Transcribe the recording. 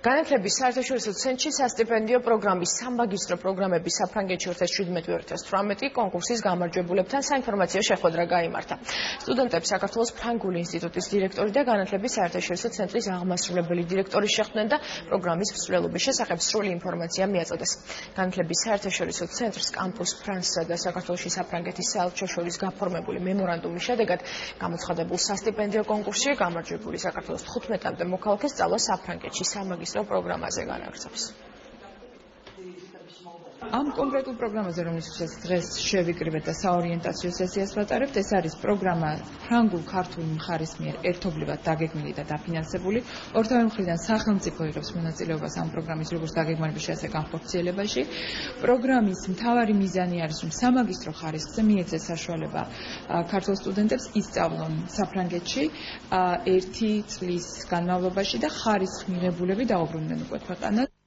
განათლების საერთაშორისო ცენტრში სასტიპენდიო პროგრამის სამაგისტრო პროგრამების საფრანგეთში 2017-2018 კონკურსის გამარჯვებულებთან საინფორმაციო შეხვედრა გაიმართა. სტუდენტებს საქართველოს ფრანგული ინსტიტუტის დირექტორი და განათლების საერთაშორისო ცენტრის აღმასრულებელი დირექტორი შეხვდნენ და პროგრამის მსვლელობის შესახებ სრული ინფორმაცია მიაწოდეს. განათლების საერთაშორისო ცენტრს კამპუს ფრანსსა და საქართველოში საფრანგეთის საელჩოს შორის გაფორმებული მემორანდუმის შედეგად გამოცხადებულ სასტიპენდიო კონკურსში გამარჯვებული საქართველოს 15-მდე მოქალაქე სწავლა საფრანგეთში სამაგისტრო პროგრამაზე განაგრძობს. ამ კონკრეტულ პროგრამაზე, რომელსაც დღეს შევიკრიბეთ და საორიენტაციო სესიას ვატარებთ, ეს არის პროგრამა ფრანგულ-ქართულ მხარის მიერ ერთობლივად დაგეგმილი და დაფინანსებული. ორთავე მხრიდან სახელმწიფო იღებს მონაწილეობას ამ პროგრამის როგორც დაგეგმარებაში, ასე განხორციელებაში. პროგრამის მთავარი მიზანი არის, რომ სამაგისტრო ხარისხზე მიეცეს საშუალება ქართულ სტუდენტებს ისწავლონ საფრანგეთში 1 წლის განმავლობაში და ხარისხ მიღებულები დაუბრუნდნენ უკვე ქვეყანას.